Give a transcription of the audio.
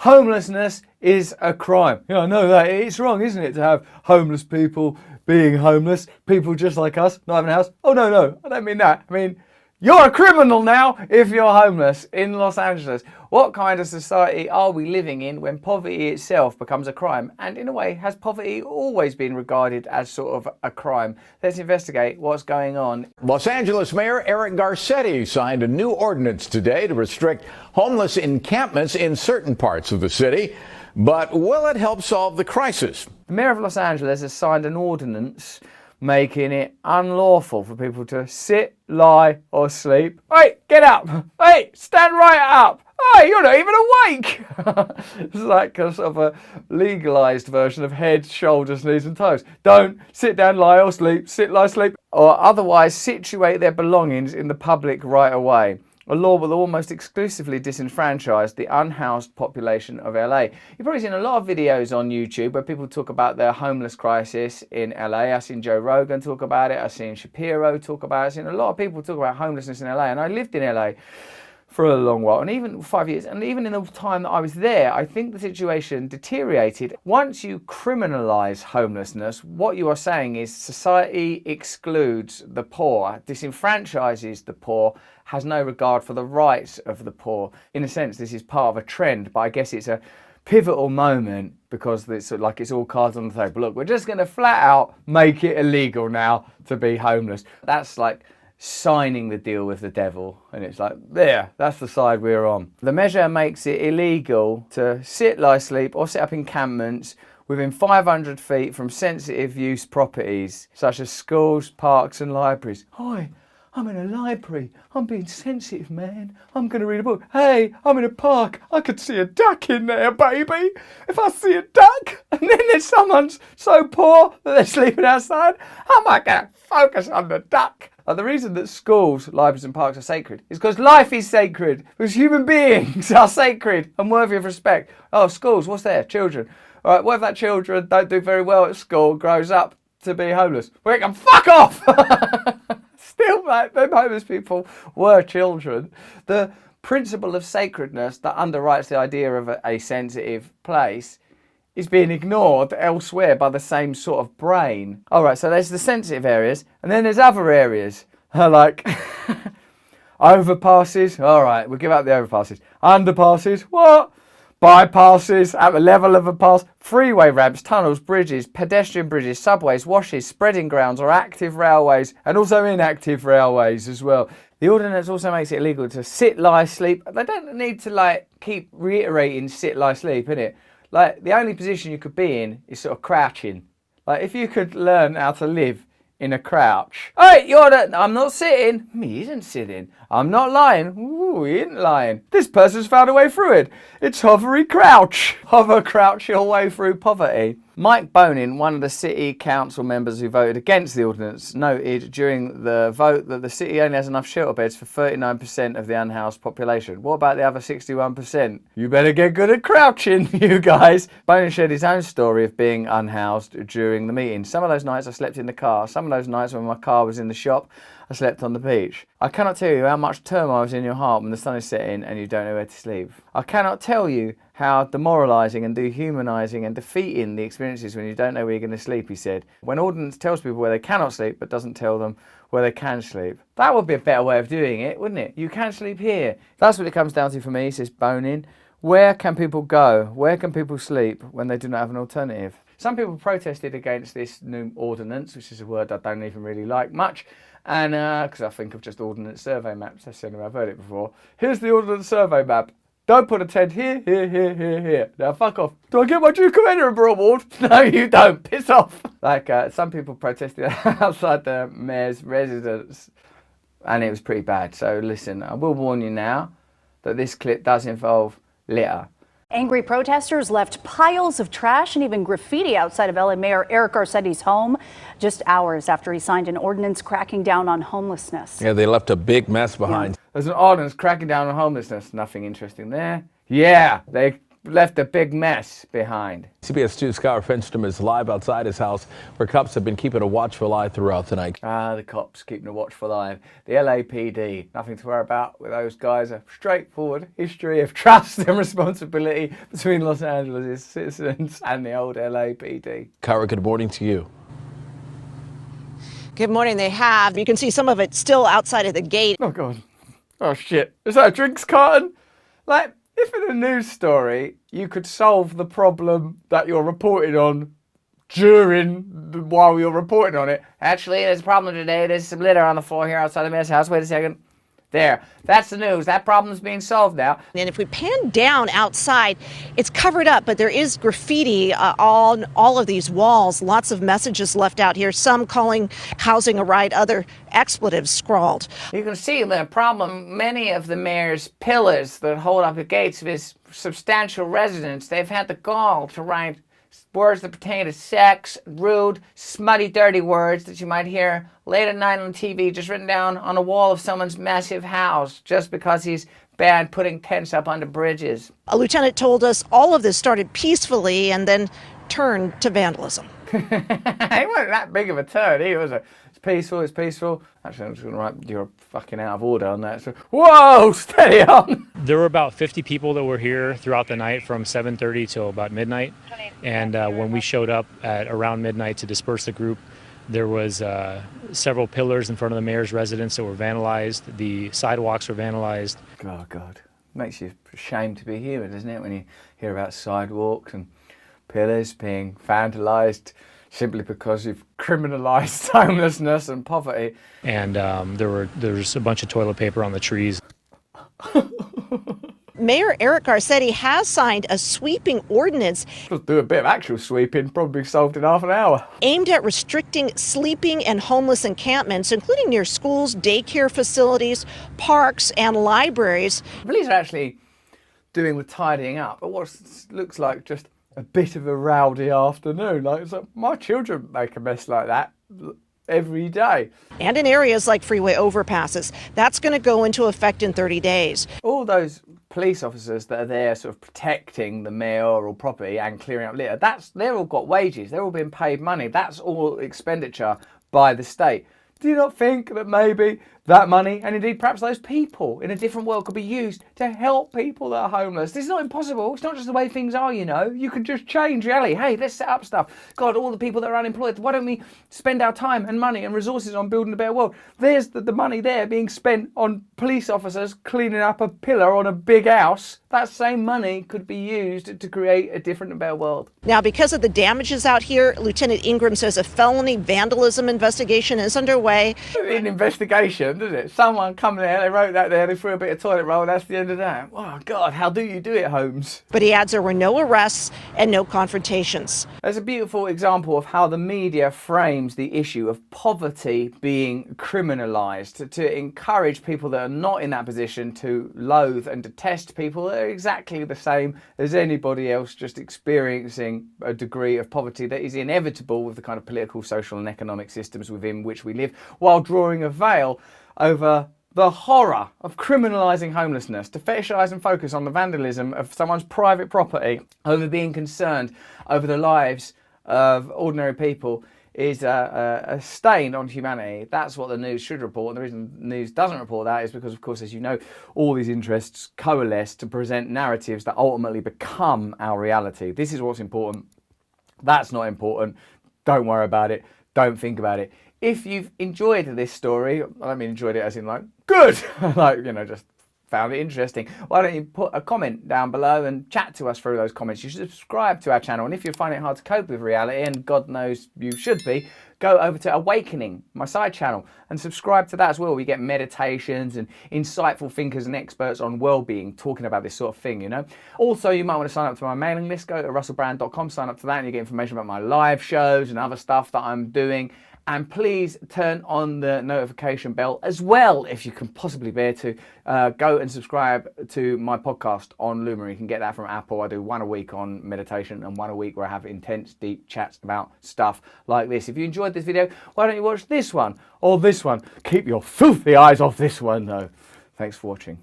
Homelessness is a crime. Yeah, I know that. It's wrong, isn't it, to have homeless people being homeless, people just like us, not having a house. Oh, no, I don't mean that. I mean, you're a criminal now if you're homeless in Los Angeles. What kind of society are we living in when poverty itself becomes a crime? And in a way, has poverty always been regarded as sort of a crime? Let's investigate what's going on. Los Angeles Mayor Eric Garcetti signed a new ordinance today to restrict homeless encampments in certain parts of the city. But will it help solve the crisis? The Mayor of Los Angeles has signed an ordinance making it unlawful for people to sit, lie or sleep. Hey, get up! Hey, stand right up! Hey, you're not even awake! It's like a sort of a legalised version of head, shoulders, knees and toes. Don't sit down, lie or sleep, sit, lie, sleep, or otherwise situate their belongings in the public right away. A law will almost exclusively disenfranchise the unhoused population of LA. You've probably seen a lot of videos on YouTube where people talk about the homeless crisis in LA. I've seen Joe Rogan talk about it. I've seen Shapiro talk about it. I've seen a lot of people talk about homelessness in LA. And I lived in LA for a long while, and even 5 years, and even in the time that I was there, I think the situation deteriorated. Once you criminalise homelessness, what you are saying is society excludes the poor, disenfranchises the poor, has no regard for the rights of the poor. In a sense, this is part of a trend, but I guess it's a pivotal moment because it's like it's all cards on the table. Look, we're just going to flat out make it illegal now to be homeless. That's like signing the deal with the devil, and it's like, there, that's the side we're on. The measure makes it illegal to sit, lie, sleep or set up encampments within 500 feet from sensitive use properties such as schools, parks and libraries. Hi, I'm in a library. I'm being sensitive, man. I'm going to read a book. Hey, I'm in a park. I could see a duck in there, baby. If I see a duck and then there's someone so poor that they're sleeping outside, how am I going to focus on the duck? The reason that schools, libraries and parks are sacred is because life is sacred, because human beings are sacred and worthy of respect. Oh, schools, what's there? Children. All right, what if that children don't do very well at school, grows up to be homeless? We can fuck off! Still, like, them homeless people were children. The principle of sacredness that underwrites the idea of a sensitive place is being ignored elsewhere by the same sort of brain. All right, so there's the sensitive areas, and then there's other areas, like overpasses. All right, we'll give up the overpasses. Underpasses, what? Bypasses at the level of a pass. Freeway ramps, tunnels, bridges, pedestrian bridges, subways, washes, spreading grounds, or active railways, and also inactive railways as well. The ordinance also makes it illegal to sit, lie, sleep. They don't need to like keep reiterating sit, lie, sleep, innit? Like, the only position you could be in is sort of crouching. Like, if you could learn how to live in a crouch. Hey, I'm not sitting. He isn't sitting. I'm not lying. Ooh, he isn't lying. This person's found a way through it. It's hovery crouch. Hover crouch your way through poverty. Mike Bonin, one of the city council members who voted against the ordinance, noted during the vote that the city only has enough shelter beds for 39% of the unhoused population. What about the other 61%? You better get good at crouching, you guys. Bonin shared his own story of being unhoused during the meeting. Some of those nights I slept in the car. Some of those nights when my car was in the shop, I slept on the beach. I cannot tell you how much turmoil is in your heart when the sun is setting and you don't know where to sleep. I cannot tell you how demoralising and dehumanising and defeating the experience is when you don't know where you're going to sleep, he said. When ordinance tells people where they cannot sleep but doesn't tell them where they can sleep. That would be a better way of doing it, wouldn't it? You can sleep here. That's what it comes down to for me, says Bonin. Where can people go? Where can people sleep when they do not have an alternative? Some people protested against this new ordinance, which is a word I don't even really like much, and because I think of just ordnance survey maps. That's the only way I've heard it before. Here's the ordnance survey map. Don't put a tent here, here, here, here, here. Now fuck off. Do I get my Duke of Edinburgh award? No, you don't. Piss off. Like some people protested outside the mayor's residence, and it was pretty bad. So listen, I will warn you now that this clip does involve litter. Angry protesters left piles of trash and even graffiti outside of LA Mayor Eric Garcetti's home just hours after he signed an ordinance cracking down on homelessness. Yeah, they left a big mess behind. There's an ordinance cracking down on homelessness. Nothing interesting there. Yeah, they left a big mess behind. CBS 2's Skylar Finstrom is live outside his house, where cops have been keeping a watchful eye throughout the night. The cops keeping a watchful eye. The LAPD, nothing to worry about with those guys. A straightforward history of trust and responsibility between Los Angeles' citizens and the old LAPD. Kyra, good morning to you. Good morning. They have. You can see some of it still outside of the gate. Oh, God. Oh, shit. Is that a drinks carton? Like, if in a news story you could solve the problem that you're reporting on while you're reporting on it. Actually, there's a problem today. There's some litter on the floor here outside the mayor's house. Wait a second. There. That's the news. That problem's being solved now. And if we pan down outside, it's covered up, but there is graffiti on all of these walls. Lots of messages left out here. Some calling housing a right, other expletives scrawled. You can see the problem. Many of the mayor's pillars that hold up the gates of his substantial residence, they've had the gall to write words that pertain to sex, rude, smutty, dirty words that you might hear late at night on TV, just written down on a wall of someone's massive house, just because he's bad putting tents up under bridges. A lieutenant told us all of this started peacefully and then turned to vandalism. He wasn't that big of a turn. He was it's peaceful. Actually, I'm just going to write, you're fucking out of order on that. So, whoa, steady on. There were about 50 people that were here throughout the night from 7:30 till about midnight. And when we showed up at around midnight to disperse the group, there was several pillars in front of the mayor's residence that were vandalized. The sidewalks were vandalized. Oh, God. Makes you ashamed to be human, doesn't it, when you hear about sidewalks and pillars being vandalized simply because you've criminalised homelessness and poverty. And there's a bunch of toilet paper on the trees. Mayor Eric Garcetti has signed a sweeping ordinance. Just do a bit of actual sweeping, probably solved in half an hour. Aimed at restricting sleeping and homeless encampments, including near schools, daycare facilities, parks, and libraries. Police are actually doing the tidying up, but what looks like just a bit of a rowdy afternoon. Like, it's like my children make a mess like that every day. And in areas like freeway overpasses. That's going to go into effect in 30 days. All those police officers that are there sort of protecting the mayoral property and clearing up litter, they're all got wages. They're all being paid money. That's all expenditure by the state. Do you not think that maybe that money, and indeed perhaps those people in a different world, could be used to help people that are homeless? This is not impossible. It's not just the way things are, you know. You could just change reality. Hey, let's set up stuff. God, all the people that are unemployed, why don't we spend our time and money and resources on building a better world? There's the money there being spent on police officers cleaning up a pillar on a big house. That same money could be used to create a different and better world. Now, because of the damages out here, Lieutenant Ingram says a felony vandalism investigation is underway. An investigation, does it? Someone come there, they wrote that there, they threw a bit of toilet roll, that's the end of that. Oh, God, how do you do it, Holmes? But he adds there were no arrests and no confrontations. There's a beautiful example of how the media frames the issue of poverty being criminalised to encourage people that are not in that position to loathe and detest people that are exactly the same as anybody else, just experiencing a degree of poverty that is inevitable with the kind of political, social and economic systems within which we live, while drawing a veil over the horror of criminalising homelessness, to fetishise and focus on the vandalism of someone's private property over being concerned over the lives of ordinary people is a stain on humanity. That's what the news should report. And the reason the news doesn't report that is because, of course, as you know, all these interests coalesce to present narratives that ultimately become our reality. This is what's important. That's not important. Don't worry about it. Don't think about it. If you've enjoyed this story, I mean enjoyed it as in like, good, like, you know, just found it interesting, why don't you put a comment down below and chat to us through those comments. You should subscribe to our channel, and if you find it hard to cope with reality, and God knows you should be, go over to Awakening, my side channel, and subscribe to that as well. We get meditations and insightful thinkers and experts on well-being talking about this sort of thing, you know. Also, you might want to sign up to my mailing list. Go to russellbrand.com, sign up to that, and you get information about my live shows and other stuff that I'm doing. And please turn on the notification bell as well, if you can possibly bear to. Go and subscribe to my podcast on Luminary. You can get that from Apple. I do one a week on meditation and one a week where I have intense, deep chats about stuff like this. If you enjoyed this video, why don't you watch this one or this one? Keep your filthy eyes off this one, though. Thanks for watching.